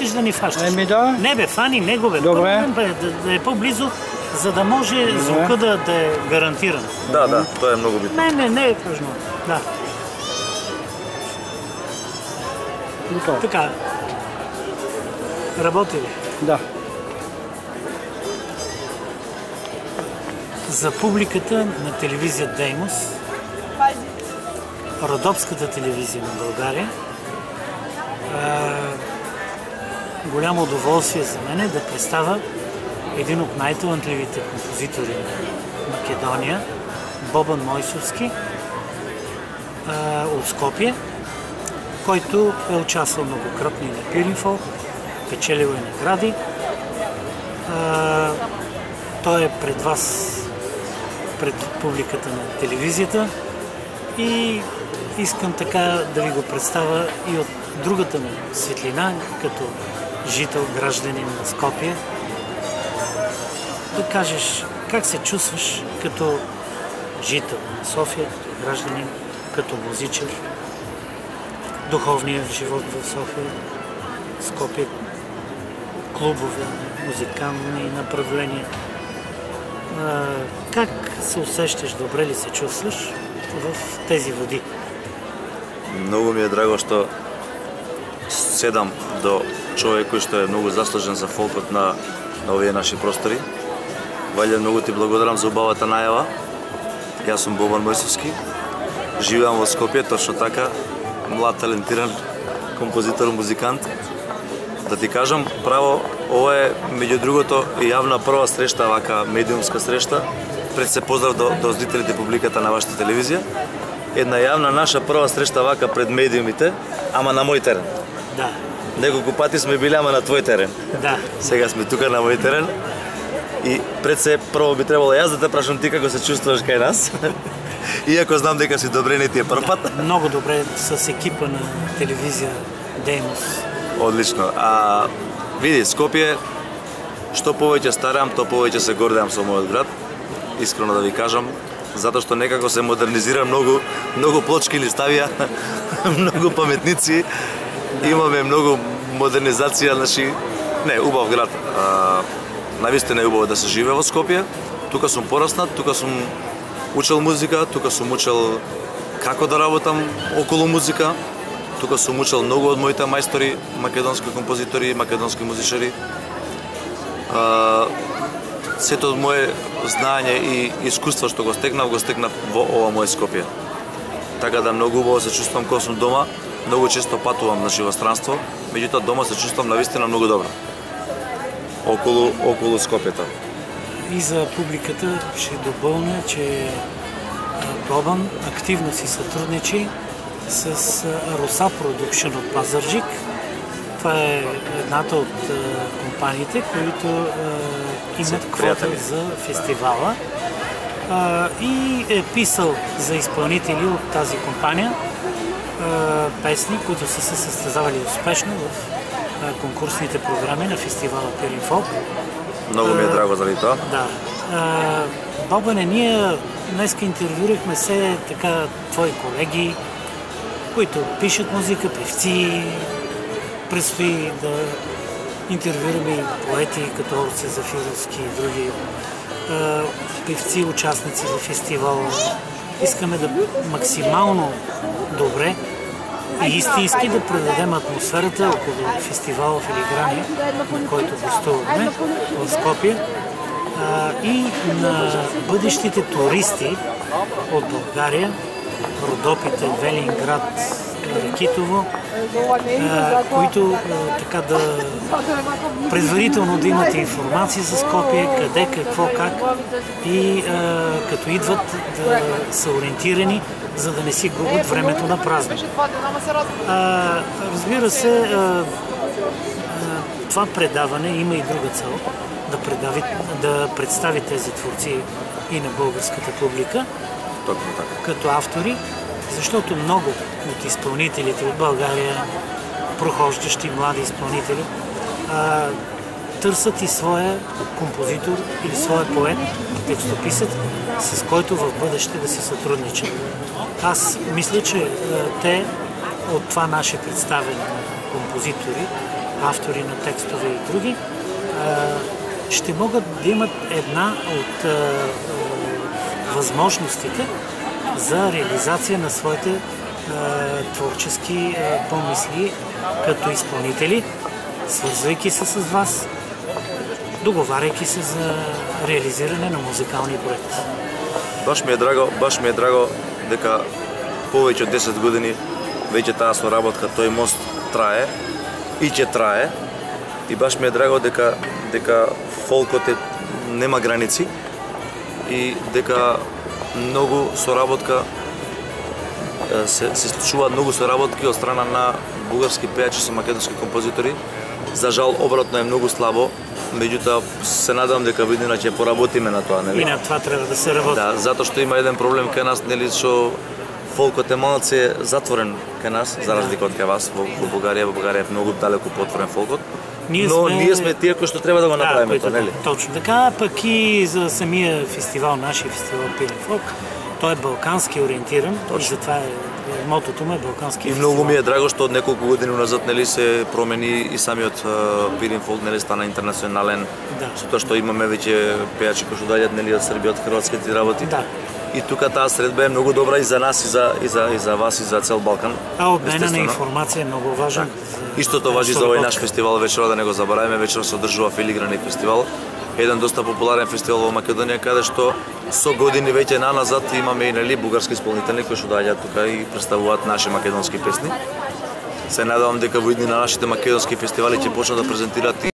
искаш да ни фащаш? Еми да. Не бе, фани него бе. Добре. Да е по-близо, за да може звука да е гарантиран. Да, това е много битно. Не е важно. Да. Готово. Така. Работи ли? Да. За публиката на телевизия Деймос, родопската телевизия на България, голямо удоволствие за мен е да представя един от най-талантливите композитори на Македония, Бобан Мойсовски от Скопие, който е участвал многократно и на Пиринфолк, печелил и награди. Той е пред вас, пред публиката на телевизията и искам така да ви го представя и от другата му светлина, като жител, гражданин на Скопие. Да кажеш как се чувстваш като жител на София, като гражданин, като музичен, духовния живот в София, Скопие, клубове, музикални направления. Как се усещаш, добре ли се чувстваш в тези води? Многу ми е драго што седам до човек кој што е многу заслужен за фолкот на овие наши простори. Валја, многу ти благодарам за убавата најава. Јас сум Бобан Мојсовски. Живеам во Скопје, точно така, млад, талентиран композитор, музикант. Да ти кажам, право, ова е, меѓу другото, јавна прва срешта, вака медиумска срешта. Пред се поздрав до зрителите публиката на вашата телевизија. Една јавна наша прва срешта вака пред медиумите, ама на мој терен. Да. Неколку пати сме били, ама на твој терен. Да. Сега сме тука на мој терен. И пред се, прво би требало јас да те прашам ти како се чувствуваш кај нас. Иако знам дека си добре, не ти е прв пат. Да, много добре с екипа на телевизија Деймос. Одлично. Види, Скопје, што повеќе старам, то повеќе се гордеам со мојот град. Искрено да ви кажам, затоа што некако се модернизира многу плочки ни ставија, многу паметници. Да. Имаме многу модернизација, значи, не, убав град. Навистина е убаво да се живее во Скопје. Тука сум пораснат, тука сум учел музика, тука сум учел како да работам околу музика. Тука сум учел многу од моите мајстори, македонски композитори, македонски музичари. Сето од мое знаење и искуство што го стекнав во ова моје Скопје. Така да многу убаво се чувствам кога сум дома, многу често патувам, значи, во странство, меѓутоа дома се чувствам навистина многу добро. Околу Скопјето. И за публиката ще допълня, че Бобан активно си сътрудничи с Руса Продукшн от Пазарджик. Това е едната от компаниите, които имат квота за фестивала. И е писал за изпълнители от тази компания песни, които са се състезавали успешно в конкурсните програми на фестивала Пиринфолк. Много ми е драго заради това. Да. Бобане, ние днеска интервюрахме се така твои колеги, които пишат музика, певци. Предстои да интервюраме и поети, като Орце Зафировски и други певци, участници в фестивала. Искаме да максимално добре и истински да предадем атмосферата около фестивала Филиграни, на който гостуваме в Скопие, и на бъдещите туристи от България, Родопите, Велинград, Ракитово, които така да предварително да имат информация за Скопие, къде, какво, как и като идват да са ориентирани, за да не си губят времето на празник. Разбира се, това предаване има и друга цел, да представи тези творци и на българската публика, като автори, защото много от изпълнителите от България, прохождащи млади изпълнители, търсят и своя композитор или своя поет, текстописец, с който в бъдеще да си сътрудничат. Аз мисля, че те от това наше представяне на композитори, автори на текстове и други, ще могат да имат една от възможностите за реализация на своите творчески помисли като изпълнители, свързвайки се с вас, договаряйки се за реализиране на музикални проекти. Баш ми е драго дека повеќе од 10 години веќе таа соработка, тој мост трае и ќе трае. И баш ми е драго дека фолкот нема граници и дека многу соработка се случуваат многу соработки од страна на бугарски пејачи со македонски композитори. За жал обратно е многу слабо, меѓутоа се надевам дека во иднина ќе поработиме на тоа, нели? И на това треба да се работи. Да, затоа што има еден проблем кај нас, нели, што фолкот е малце затворен кај нас, за разлика од кај вас во Бугарија. Во Бугарија е многу далеко потворен фолкот. Ние сме тие кои што треба да го направиме тоа, нели? Точно така, пък и за самия фестивал, нашия фестивал Пилин фолк, той е балкански ориентиран, и затова мотото му е балкански фестивал. И многу ми е драго што од неколку години назад, нели, се промени и самиот Пилин фолк, нели, стана интернационален. Да. Со тоа што имаме веќе пејачи кои што доаѓаат, нели, од Србија, од хрватските работи. Да. И тука таа средба е многу добра и за нас, и за вас, и за цел Балкан. Обмена на информација е многу важен. Истото важи за овој наш фестивал вечера, да не го забораваме. Вечера се одржува филиграни фестивал. Еден доста популарен фестивал во Македонија, каде што со години веќе наназад имаме и, нели, бугарски исполнители кои што доаѓаат тука и представуваат наши македонски песни. Се надевам дека во иднина нашите македонски фестивали ќе почнат да презентираат